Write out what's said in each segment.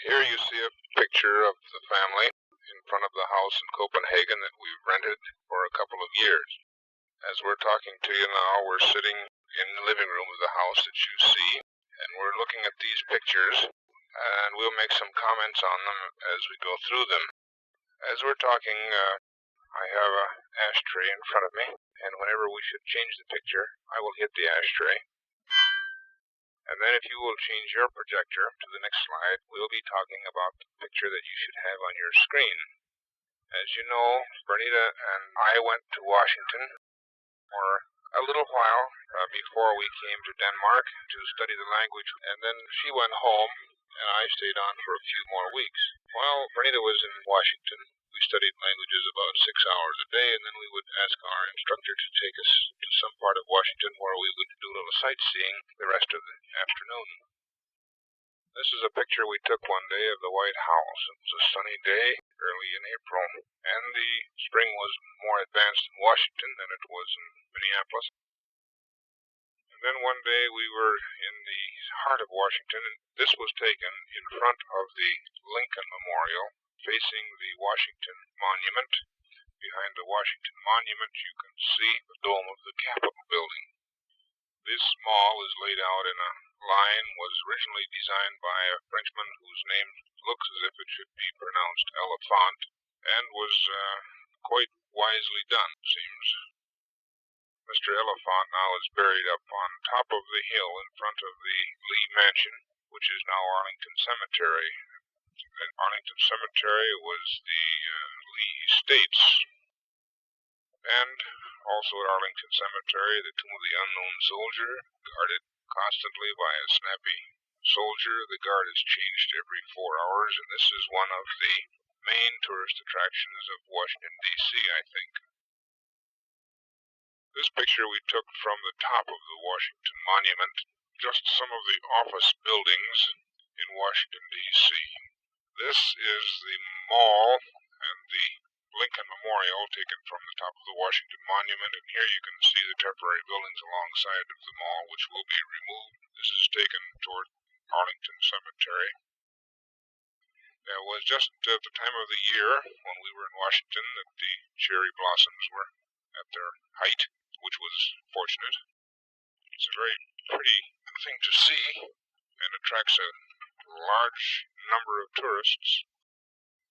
Here you see a picture of the family in front of the house in Copenhagen that we've rented for a couple of years. As we're talking to you now, we're sitting in the living room of the house that you see, and we're looking at these pictures, and we'll make some comments on them as we go through them. As we're talking, I have an ashtray in front of me, and whenever we should change the picture, I will hit the ashtray. And then if you will change your projector to the next slide, we'll be talking about the picture that you should have on your screen. As you know, Bernita and I went to Washington for a little while before we came to Denmark to study the language, and then she went home and I stayed on for a few more weeks. While Bernita was in Washington, we studied languages about 6 hours a day, and then we would ask our instructor to take us to some part of Washington where we would do a little sightseeing the rest of the afternoon. This is a picture we took one day of the White House. It was a sunny day early in April, and the spring was more advanced in Washington than it was in Minneapolis. And then one day we were in the heart of Washington, and this was taken in front of the Lincoln Memorial, facing the Washington Monument. Behind the Washington Monument you can see the dome of the Capitol building. This mall is laid out in a line, was originally designed by a Frenchman whose name looks as if it should be pronounced Elephant, and was quite wisely done, it seems. Mr. Elephant now is buried up on top of the hill in front of the Lee Mansion, which is now Arlington Cemetery. And Arlington Cemetery was the Lee Estates. And also at Arlington Cemetery, the tomb of the unknown soldier, guarded constantly by a snappy soldier. The guard is changed every 4 hours, and this is one of the main tourist attractions of Washington, D.C., I think. This picture we took from the top of the Washington Monument, just some of the office buildings in Washington, D.C. This is the mall and the Lincoln Memorial taken from the top of the Washington Monument, and here you can see the temporary buildings alongside of the mall, which will be removed. This is taken toward Arlington Cemetery. It was just at the time of the year when we were in Washington that the cherry blossoms were at their height, which was fortunate. It's a very pretty thing to see and attracts a large number of tourists.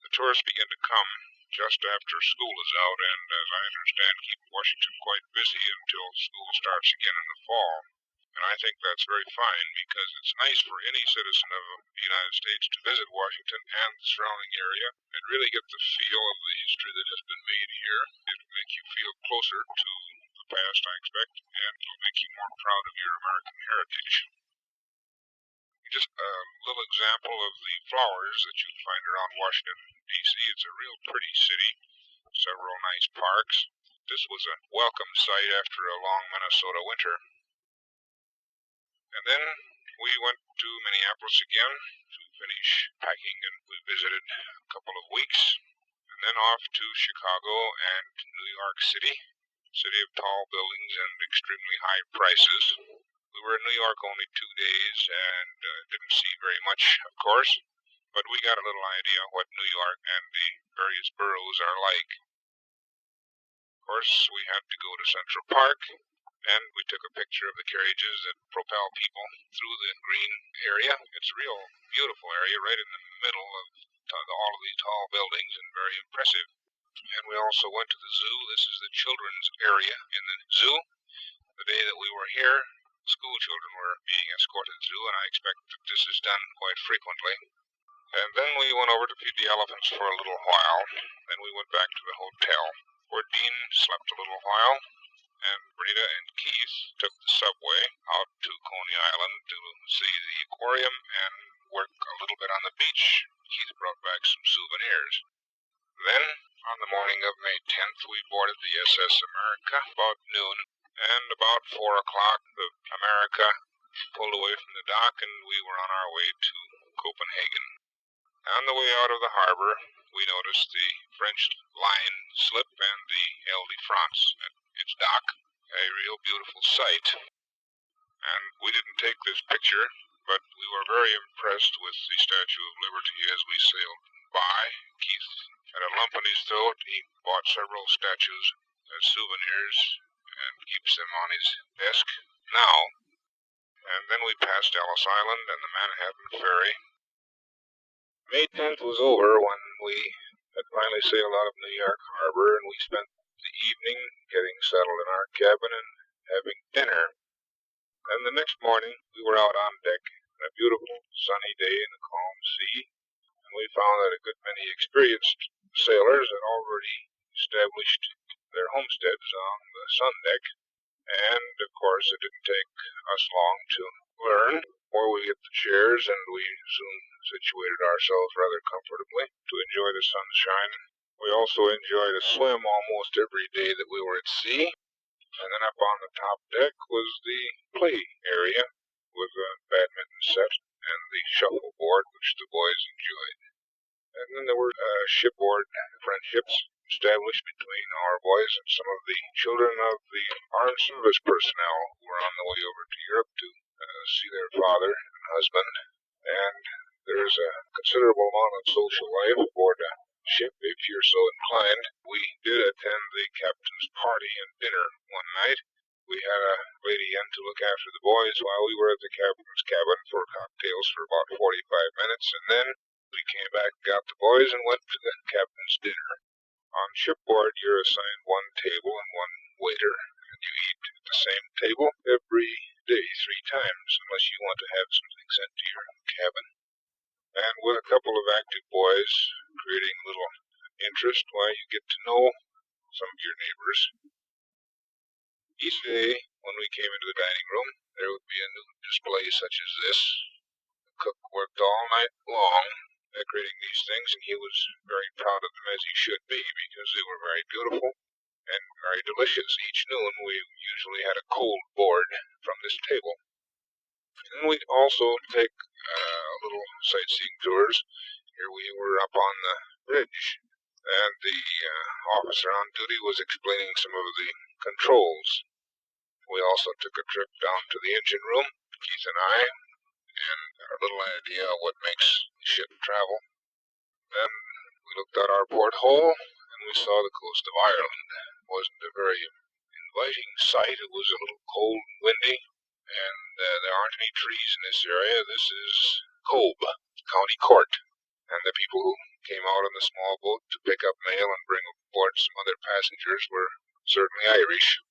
The tourists begin to come just after school is out, and as I understand, keep Washington quite busy until school starts again in the fall. And I think that's very fine, because it's nice for any citizen of the United States to visit Washington and the surrounding area and really get the feel of the history that has been made here. It'll make you feel closer to the past, I expect, and it'll make you more proud of your American heritage. Just a little example of the flowers that you'll find around Washington, D.C. It's a real pretty city, several nice parks. This was a welcome sight after a long Minnesota winter. And then we went to Minneapolis again to finish packing, and we visited a couple of weeks, and then off to Chicago and New York City, city of tall buildings and extremely high prices. We were in New York only 2 days and didn't see very much, of course, but we got a little idea what New York and the various boroughs are like. Of course, we had to go to Central Park, and we took a picture of the carriages that propel people through the green area. It's a real beautiful area right in the middle of all of these tall buildings, and very impressive. And we also went to the zoo. This is the children's area in the zoo. The day that we were here, school children were being escorted through, and I expect that this is done quite frequently. And then we went over to feed the elephants for a little while. Then we went back to the hotel, where Dean slept a little while, and Bernita and Keith took the subway out to Coney Island to see the aquarium and work a little bit on the beach. Keith brought back some souvenirs. Then, on the morning of May 10th, we boarded the SS America about noon, and about 4 o'clock the America pulled away from the dock, and we were on our way to Copenhagen. On the way out of the harbor, we noticed the French line slip and the Ile de France at its dock, a real beautiful sight. And we didn't take this picture but we were very impressed with the Statue of Liberty as we sailed by. Keith had a lump in his throat. He bought several statues as souvenirs and keeps them on his desk now. And then we passed Ellis Island and the Manhattan Ferry. May 10th was over when we had finally sailed out of New York Harbor, and we spent the evening getting settled in our cabin and having dinner. And the next morning we were out on deck on a beautiful sunny day in a calm sea, and we found that a good many experienced sailors had already established their homesteads on the sun deck, and of course it didn't take us long to learn, for we hit the chairs and we soon situated ourselves rather comfortably to enjoy the sunshine. We also enjoyed a swim almost every day that we were at sea, and then up on the top deck was the play area with a badminton set and the shuffleboard, which the boys enjoyed. And then there were shipboard friendships established between our boys and some of the children of the armed service personnel who were on the way over to Europe to see their father and husband. And there's a considerable amount of social life aboard a ship if you're so inclined. We did attend the captain's party and dinner one night. We had a lady in to look after the boys while we were at the captain's cabin for cocktails for about 45 minutes, and then we came back, got the boys, and went to the captain's dinner. On shipboard, you're assigned one table and one waiter, and you eat at the same table every day 3 times, unless you want to have something sent to your cabin. And with a couple of active boys creating a little interest, why, you get to know some of your neighbors. Each day, when we came into the dining room, there would be a new display such as this. The cook worked all night long decorating these things, and he was very proud of them, as he should be, because they were very beautiful and very delicious. Each noon we usually had a cold board from this table. And we'd also take little sightseeing tours. Here we were up on the bridge, and the officer on duty was explaining some of the controls. We also took a trip down to the engine room, Keith and I, and got a little idea of what makes the ship travel. Then we looked out our porthole, and we saw the coast of Ireland. It wasn't a very inviting sight. It was a little cold and windy, and there aren't any trees in this area. This is Cobb, County Court, and the people who came out in the small boat to pick up mail and bring aboard some other passengers were certainly Irish.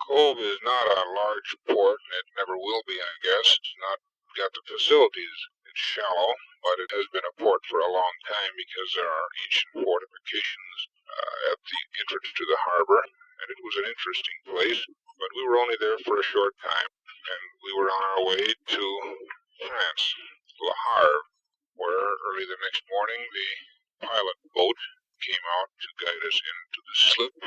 Cobb is not a large port, and it never will be, I guess. It's not got the facilities. It's shallow, but it has been a port for a long time because there are ancient fortifications at the entrance to the harbor, and it was an interesting place, but we were only there for a short time, and we were on our way to France, Le Havre, where early the next morning the pilot boat came out to guide us into the slip.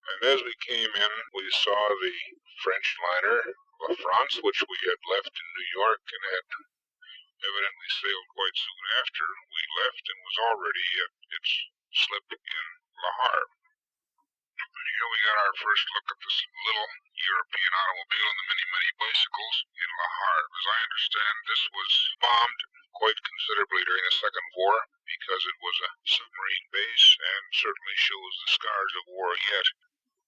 And as we came in, we saw the French liner La France, which we had left in New York and had evidently sailed quite soon after we left, and was already at its slip in Le Havre. Here we got our first look at this little European automobile and the many bicycles in Le Havre. As I understand, this was bombed quite considerably during the Second War because it was a submarine base and certainly shows the scars of war yet.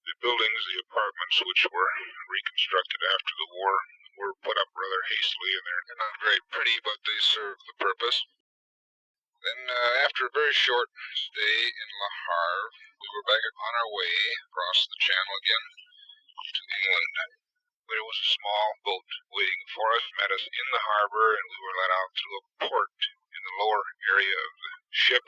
The buildings, the apartments, which were reconstructed after the war, were put up rather hastily, and they're not very pretty, but they serve the purpose. Then, after a very short stay in Le Havre, we were back on our way across the channel again to England. There was a small boat waiting for us, met us in the harbor, and we were let out through a port in the lower area of the ship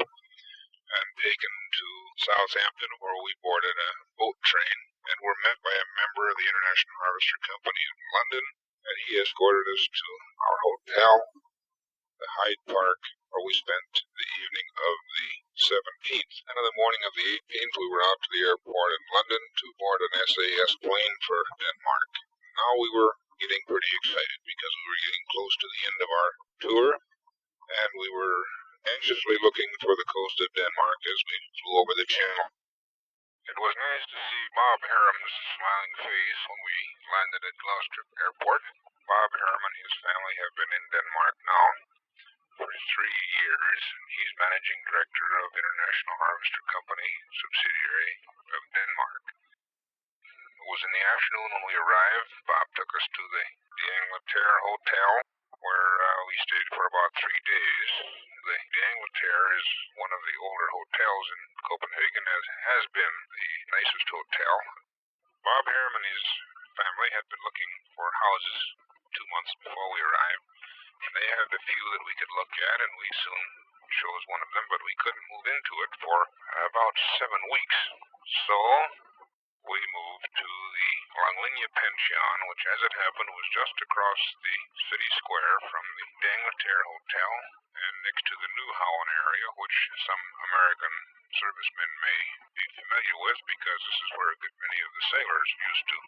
and taken to Southampton, where we boarded a boat train and were met by a member of the International Harvester Company in London, and he escorted us to our hotel, the Hyde Park, where we spent the evening of the 17th. And on the morning of the 18th, we were out to the airport in London to board an SAS plane for Denmark. Now we were getting pretty excited because we were getting close to the end of our tour, and we were anxiously looking for the coast of Denmark as we flew over the channel. It was nice to see Bob Harum's smiling face when we landed at Glostrup Airport. Bob Herman and his family have been in Denmark now for 3 years. He's managing director of International Harvester Company, subsidiary of Denmark. It was in the afternoon when we arrived. Bob took us to the Angleterre Hotel, where we stayed for about 3 days. The Angleterre is one of the older hotels in Copenhagen, as has been the nicest hotel. Bob Herman and his family had been looking for houses 2 months before we arrived, and they had a few that we could look at, and we soon chose one of them, but we couldn't move into it for about 7 weeks. So we moved to the Langlinje Pension, which, as it happened, was just across the city square from the Angleterre Hotel and next to the Newhaven area, which some American servicemen may be familiar with because this is where a good many of the sailors used to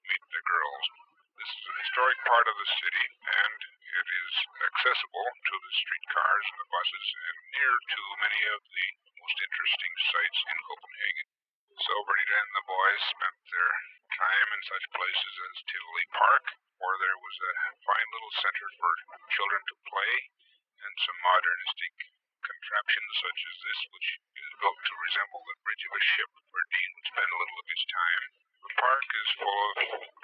meet their girls. This is a historic part of the city, and it is accessible to the streetcars and the buses and near to many of the most interesting sites in Copenhagen. So Brita and the boys spent their time in such places as Tivoli Park, where there was a fine little center for children to play, and some modernistic contraptions such as this, which is built to resemble the bridge of a ship, where Dean would spend a little of his time. The park is full of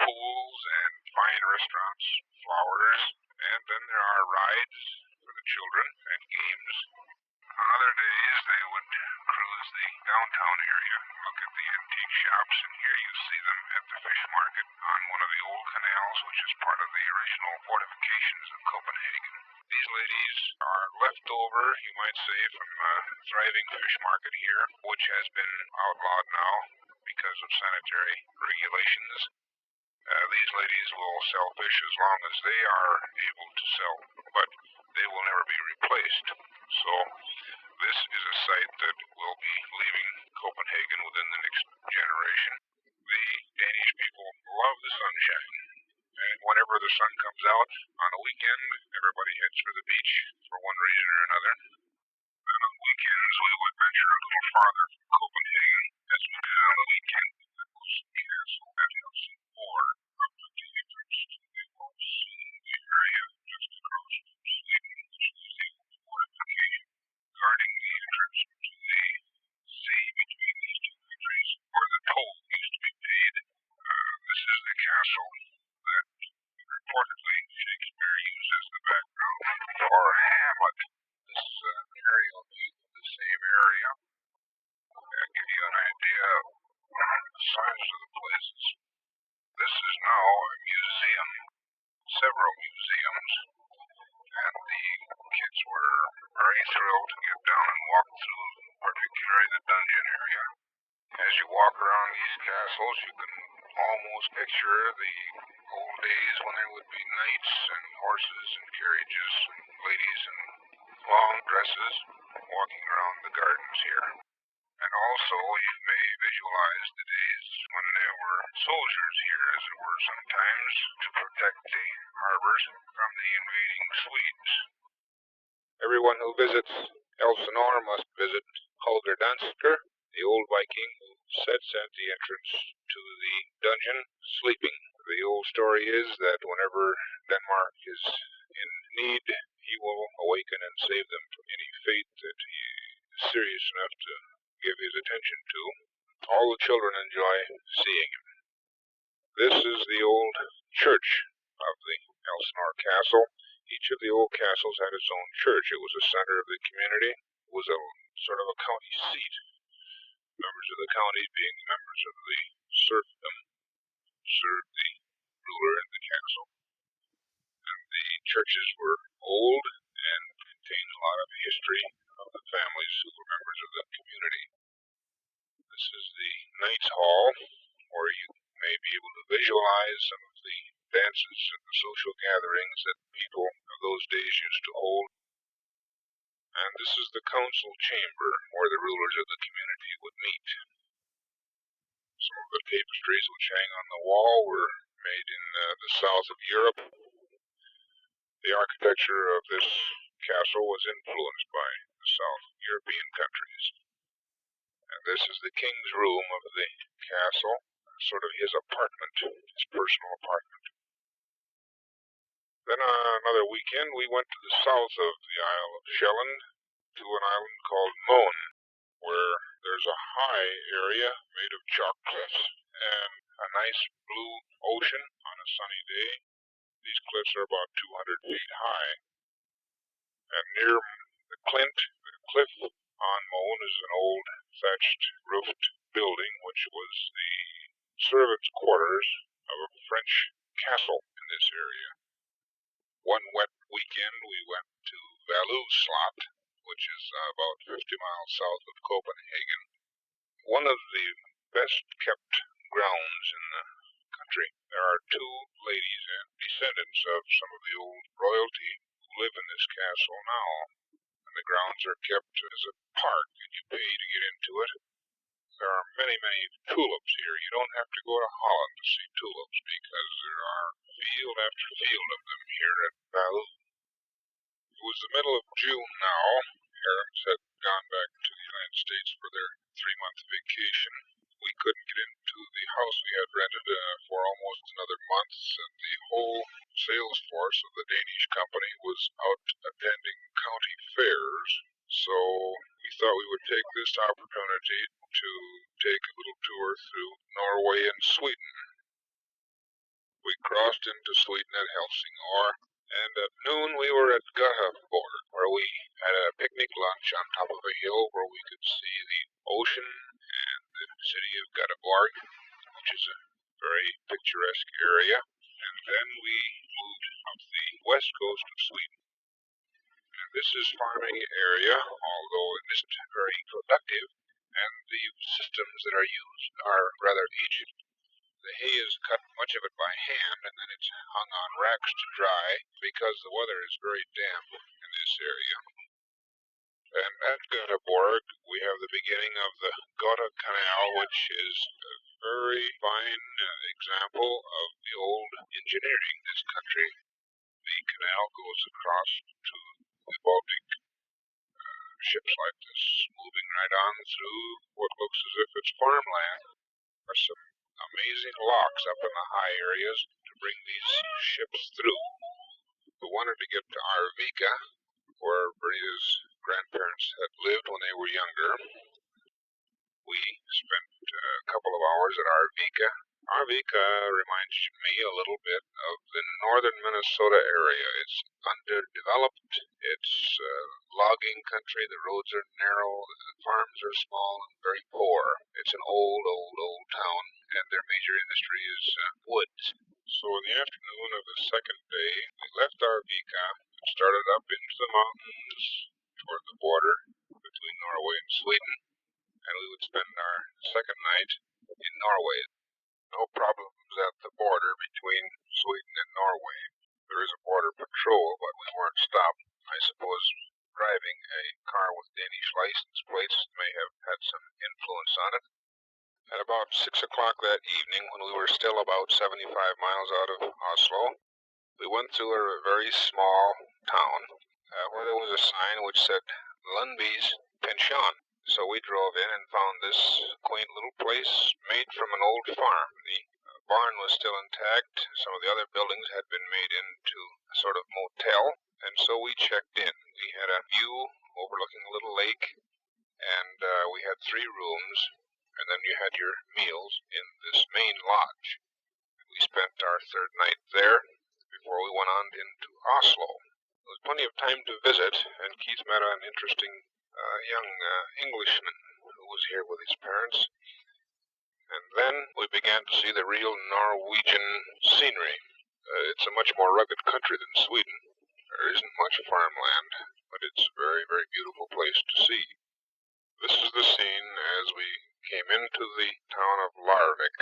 pools and fine restaurants, flowers, and then there are rides for the children and games. On other days, they would cruise the downtown area, look at the antique shops, and here you see them at the fish market on one of the old canals, which is part of the original fortifications of Copenhagen. These ladies are left over, you might say, from a thriving fish market here, which has been outlawed now because of sanitary regulations. These ladies will sell fish as long as they are able to sell, but they will never be replaced. So this is a site that will be leaving Copenhagen within the next generation. The Danish people love the sunshine, and whenever the sun comes out on a weekend, everybody heads for the beach for one reason or another. Then on weekends, we would venture a little farther from Copenhagen, as we did on the weekend with the Olson Castle at Helsingborg, up to the entrance to the Olson area just across from Sweden, which was the old fortification guarding the entrance to the sea between these two countries, where the toll used to be paid. This is the castle that reportedly Shakespeare used as the background for Hamlet. This is an aerial view of the same area. I'll give you an idea of the size of the places. This is now a museum, several museums, and the kids were very thrilled to get down and walk through, particularly the dungeon area. As you walk around these castles, you can almost picture the old days when there would be knights and horses and carriages and ladies in long dresses walking around the gardens here. And also you may visualize the days when there were soldiers here, as it were sometimes, to protect the harbors from the invading Swedes. Everyone who visits Elsinore must visit Holger Dansker, the old Viking who sits at the entrance to the dungeon sleeping. The old story is that whenever Denmark is in need, he will awaken and save them from any fate that he is serious enough to give his attention to. All the children enjoy seeing him. This is the old church of the Elsinore Castle. Each of the old castles had its own church. It was a center of the community. It was a sort of a county seat. Members of the county being the members of the serfdom served the ruler in the castle. And the churches were old and contained a lot of history of the families who were members of the community. This is the Knights Hall, where you may be able to visualize some of the dances and the social gatherings that people of those days used to hold. And this is the council chamber, where the rulers of the community would meet. Some of the tapestries which hang on the wall were made in the south of Europe. The architecture of this castle was influenced by the South European countries. And this is the king's room of the castle, sort of his apartment, his personal apartment. Then another weekend, we went to the south of the Isle of Shelland to an island called Moen, where there's a high area made of chalk cliffs and a nice blue ocean on a sunny day. These cliffs are about 200 feet high, and near the cliff on Moen is an old thatched roofed building which was the servants' quarters of a French castle in this area. One wet weekend we went to Slot, which is about 50 miles south of Copenhagen. One of the best kept grounds in the country. There are two ladies and descendants of some of the old royalty who live in this castle now, and the grounds are kept as a park, and you pay to get into it. There are many, many tulips here. You don't have to go to Holland to see tulips because there are field after field of them here at Valou. It was the middle of June now. Parents had gone back to the United States for their 3-month vacation. We couldn't get into the house we had rented for almost another month, and the whole sales force of the Danish company was out attending county fairs. So we thought we would take this opportunity to take a little tour through Norway and Sweden. We crossed into Sweden at Helsingør, and at noon we were at Göteborg, where we had a picnic lunch on top of a hill where we could see the ocean and the city of Göteborg, which is a very picturesque area. And then we moved up the west coast of Sweden. And this is farming area, although it isn't very productive, and the systems that are used are rather aged. The hay is cut, much of it by hand, and then it's hung on racks to dry because the weather is very damp in this area. And at Göteborg, we have the beginning of the Gotha Canal, which is a very fine example of the old engineering in this country. The canal goes across to the Baltic. Ships like this moving right on through what looks as if it's farmland. There are some amazing locks up in the high areas to bring these ships through. We wanted to get to Arvika, where Britta's grandparents had lived when they were younger. We spent a couple of hours at Arvika. Arvika reminds me a little bit of the northern Minnesota area. It's underdeveloped. It's logging country. The roads are narrow. The farms are small and very poor. It's an old town, and their major industry is woods. So in the afternoon of the second day, we left Arvika and started up into the mountains toward the border between Norway and Sweden, and we would spend our second night in Norway. No problems at the border between Sweden and Norway. There is a border patrol, but we weren't stopped. I suppose driving a car with Danish license plates may have had some influence on it. At about 6 o'clock that evening, when we were still about 75 miles out of Oslo, we went through a very small town where there was a sign which said Lundby's Pension. So we drove in and found this quaint little place made from an old farm. The barn was still intact. Some of the other buildings had been made into a sort of motel, and so we checked in. We had a view overlooking a little lake, and we had 3 rooms, and then you had your meals in this main lodge. We spent our third night there before we went on into Oslo. There was plenty of time to visit, and Keith met an interesting young Englishman who was here with his parents. And then we began to see the real Norwegian scenery. It's a much more rugged country than Sweden. There isn't much farmland, but it's a very, very beautiful place to see. This is the scene as we came into the town of Larvik.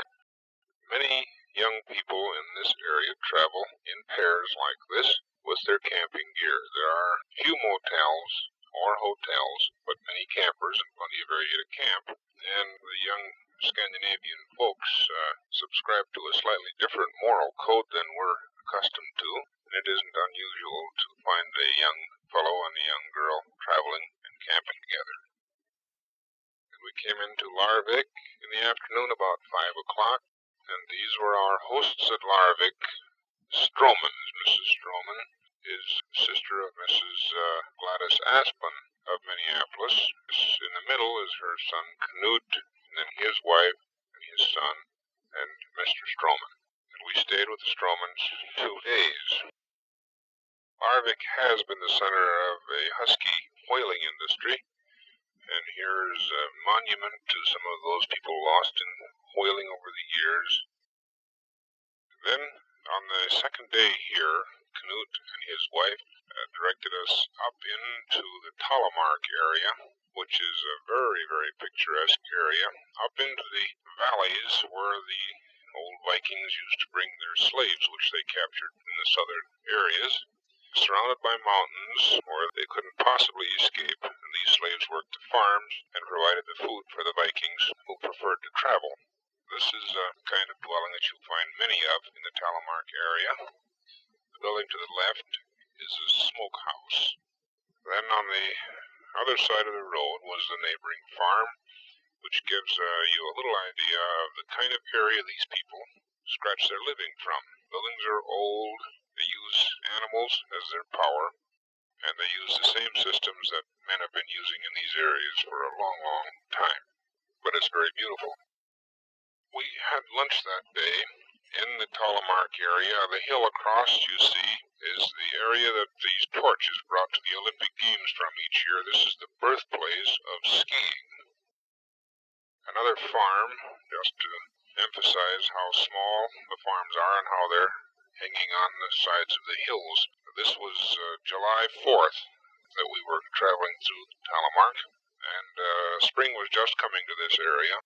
Many young people in this area travel in pairs like this with their camping gear. There are few motels or hotels, but many campers and plenty of area to camp. And the young Scandinavian folks subscribe to a slightly different moral code than we're accustomed to, and it isn't unusual to find a young fellow and a young girl traveling and camping together. And we came into Larvik in the afternoon about 5 o'clock, and these were our hosts at Larvik. Stromans. Mrs. Stroman is sister of Mrs. Gladys Aspen of Minneapolis. In the middle is her son Knut, and then his wife and his son, and Mr. Stroman. And we stayed with the Stromans 2 days. Larvik has been the center of a husky whaling industry, and here's a monument to some of those people lost in whaling over the years. Then, on the second day here, Knut and his wife directed us up into the Telemark area, which is a very, very picturesque area, up into the valleys where the old Vikings used to bring their slaves, which they captured in the southern areas, surrounded by mountains where they couldn't possibly escape, and these slaves worked the farms and provided the food for the Vikings who preferred to travel. This is a kind of dwelling that you'll find many of in the Telemark area. The building to the left is a smokehouse. Then on the other side of the road was the neighboring farm, which gives you a little idea of the kind of area these people scratch their living from. Buildings are old, they use animals as their power, and they use the same systems that men have been using in these areas for a long, long time. But it's very beautiful. We had lunch that day in the Telemark area. The hill across, you see, is the area that these torches brought to the Olympic Games from each year. This is the birthplace of skiing. Another farm, just to emphasize how small the farms are and how they're hanging on the sides of the hills. This was July 4th that we were traveling through Telemark, and spring was just coming to this area.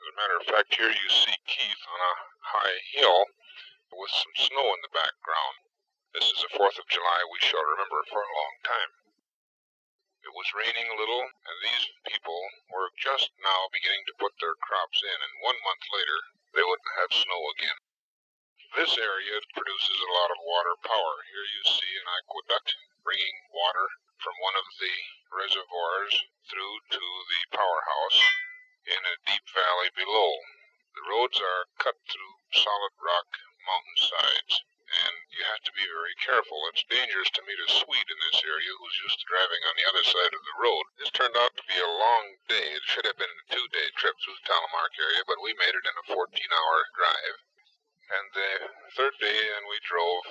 As a matter of fact, here you see Keith on a high hill with some snow in the background. This is the 4th of July we shall remember for a long time. It was raining a little, and these people were just now beginning to put their crops in, and 1 month later they wouldn't have snow again. This area produces a lot of water power. Here you see an aqueduct bringing water from one of the reservoirs through to the powerhouse in a deep valley below. The roads are cut through solid rock mountainsides, and you have to be very careful. It's dangerous to meet a Swede in this area who's used to driving on the other side of the road. This turned out to be a long day. It should have been a 2-day trip through the Telemark area, but we made it in a 14-hour drive. And the third day, then we drove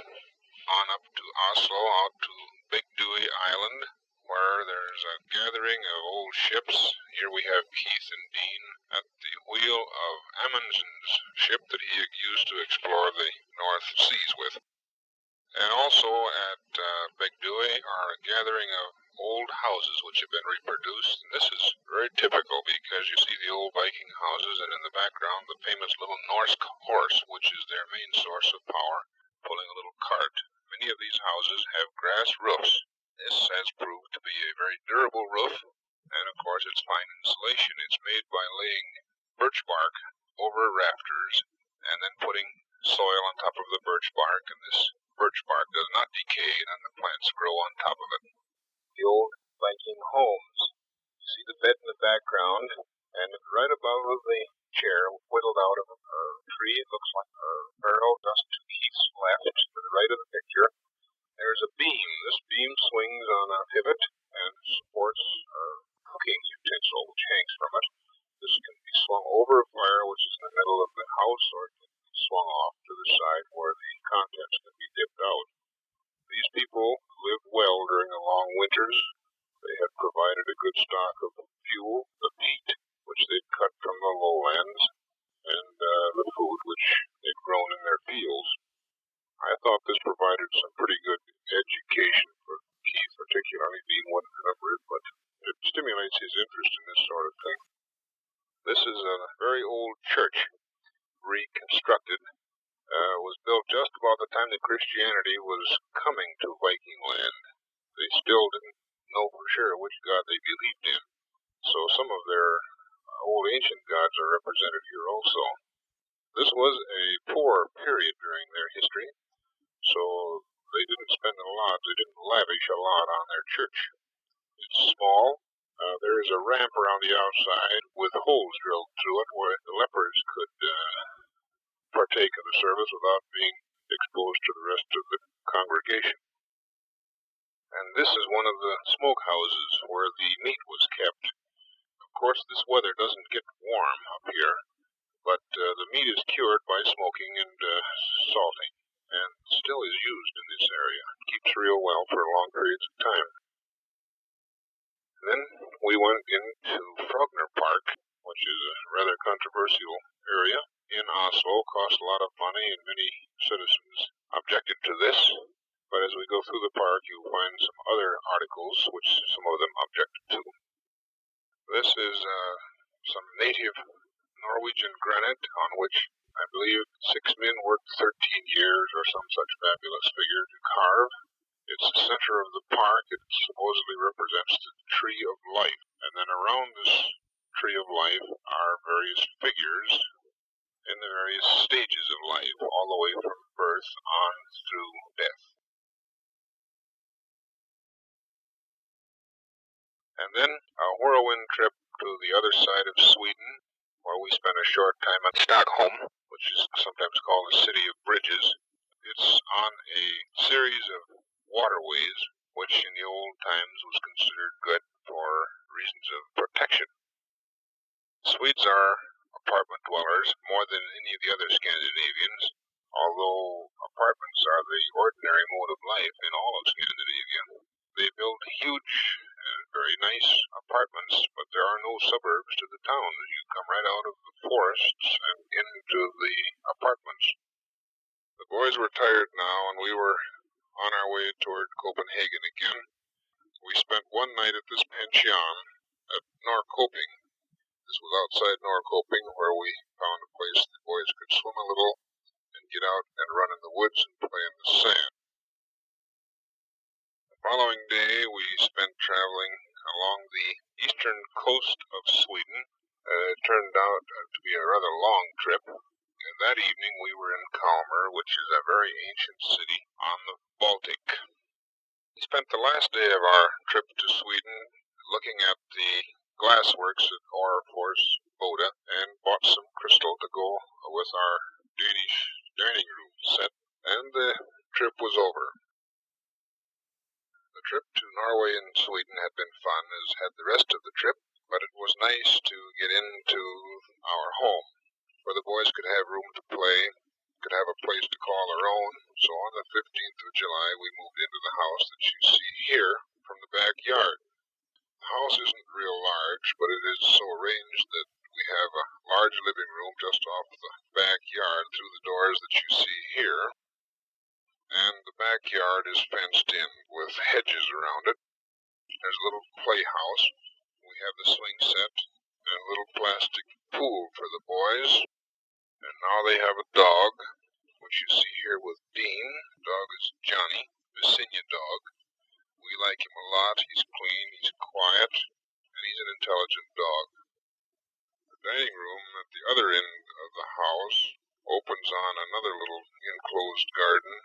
on up to Oslo, out to Big Dewey Island, where there's a gathering of old ships. Here we have Keith and Dean at the wheel of Amundsen's ship that he used to explore the North Seas with. And also at Big Dewey are a gathering of old houses which have been reproduced. And this is very typical because you see the old Viking houses, and in the background the famous little Norse horse, which is their main source of power, pulling a little cart. Many of these houses have grass roofs. This has proved to be a very durable roof, and of course it's fine insulation. It's made by laying birch bark over rafters and then putting soil on top of the birch bark, and this birch bark does not decay, and the plants grow on top of it. The old Viking homes. You see the bed in the background, and right above the chair, whittled out of a tree, it looks like a barrel just to Keith's left, to the right of the picture. There's a beam. This beam swings on a pivot and supports a cooking utensil which hangs from it. This can be swung over a fire which is in the middle of the house, or it can be swung off to the side where the contents can be dipped out. These people lived well during the long winters. They had provided a good stock of fuel, the peat, which they'd cut from the lowlands, and the food which they'd grown in their fields. I thought this provided some pretty good education for Keith, particularly being one remember it, but it stimulates his interest in this sort of thing. This is a very old church, reconstructed. Was built just about the time that Christianity was coming to Viking land. They still didn't know for sure which god they believed in, so some of their old ancient gods are represented here also. This was a poor period during their history, so they didn't spend a lot, they didn't lavish a lot on their church. It's small. There is a ramp around the outside with holes drilled through it where the lepers could partake of the service without being exposed to the rest of the congregation. And this is one of the smoke houses where the meat was kept. Of course, this weather doesn't get warm up here, but the meat is cured by smoking and salting, and still is used in this area. It keeps real well for long periods of time. Then we went into Frogner Park, which is a rather controversial area in Oslo. Cost a lot of money, and many citizens objected to this. But as we go through the park, you'll find some other articles which some of them objected to. This is some native Norwegian granite on which I believe 6 men worked 13 years or some such fabulous figure to carve. It's the center of the park. It supposedly represents the tree of life. And then around this tree of life are various figures in the various stages of life, all the way from birth on through death. And then a whirlwind trip to the other side of Sweden, where we spent a short time in Stockholm, which is sometimes called the City of Bridges. It's on a series of waterways, which in the old times was considered good for reasons of protection. Swedes are apartment dwellers more than any of the other Scandinavians, although apartments are the ordinary mode of life in all of Scandinavia. They build huge and very nice apartments, but there are no suburbs to the town. You come right out of the forests and into the apartments. The boys were tired now, and we were on our way toward Copenhagen again. We spent one night at this pension at Norrköping. This was outside Norrköping, where we found a place the boys could swim a little and get out and run in the woods and play in the sand. The following day we spent traveling along the eastern coast of Sweden. It turned out to be a rather long trip. And that evening we were in Kalmar, which is a very ancient city on the Baltic. We spent the last day of our trip to Sweden looking at the glassworks at Orrefors, Boda, and bought some crystal to go with our Danish dining room set, and the trip was over. The trip to Norway and Sweden had been fun, as had the rest of the trip, but it was nice to get into our home, where the boys could have room to play, could have a place to call their own. So on the 15th of July, we moved into the house that you see here from the backyard. The house isn't real large, but it is so arranged that we have a large living room just off the backyard through the doors that you see here. And the backyard is fenced in with hedges around it. There's a little playhouse. We have the swing set and a little plastic pool for the boys. And now they have a dog, which you see here with Dean. The dog is Johnny, the Senior dog. We like him a lot. He's clean, he's quiet, and he's an intelligent dog. The dining room at the other end of the house opens on another little enclosed garden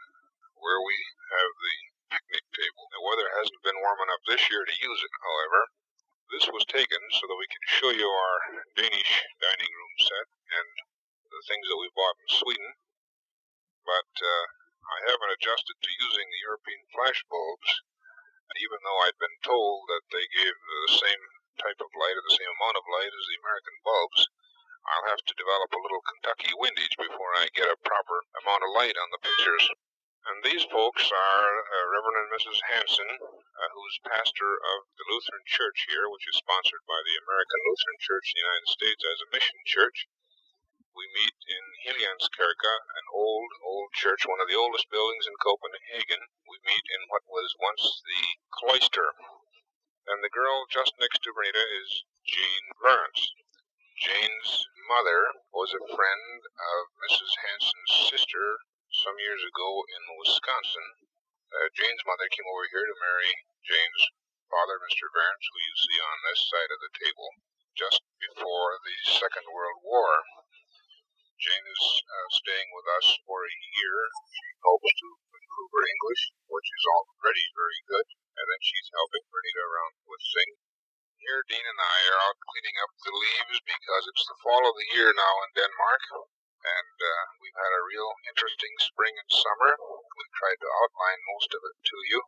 where we have the picnic table. The weather hasn't been warm enough this year to use it, however. This was taken so that we can show you our Danish dining room set and the things that we bought in Sweden, but I haven't adjusted to using the European flash bulbs, even though I'd been told that they gave the same type of light or the same amount of light as the American bulbs. I'll have to develop a little Kentucky windage before I get a proper amount of light on the pictures. And these folks are Reverend and Mrs. Hansen, who's pastor of the Lutheran Church here, which is sponsored by the American Lutheran Church in the United States as a mission church. We meet in Helligdanskerke, an old church, one of the oldest buildings in Copenhagen. We meet in what was once the cloister. And the girl just next to Rita is Jane Lawrence. Jane's mother was a friend of Mrs. Hansen's sister some years ago in Wisconsin. Jane's mother came over here to marry Jane's father, Mr. Lawrence, who you see on this side of the table, just before the Second World War. Jane is staying with us for a year. She hopes to improve her English, which is already very good, and then she's helping Bernita around with singing. Here, Dean and I are out cleaning up the leaves because it's the fall of the year now in Denmark, and we've had a real interesting spring and summer. We've tried to outline most of it to you,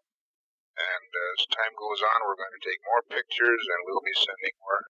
and as time goes on, we're going to take more pictures, and we'll be sending more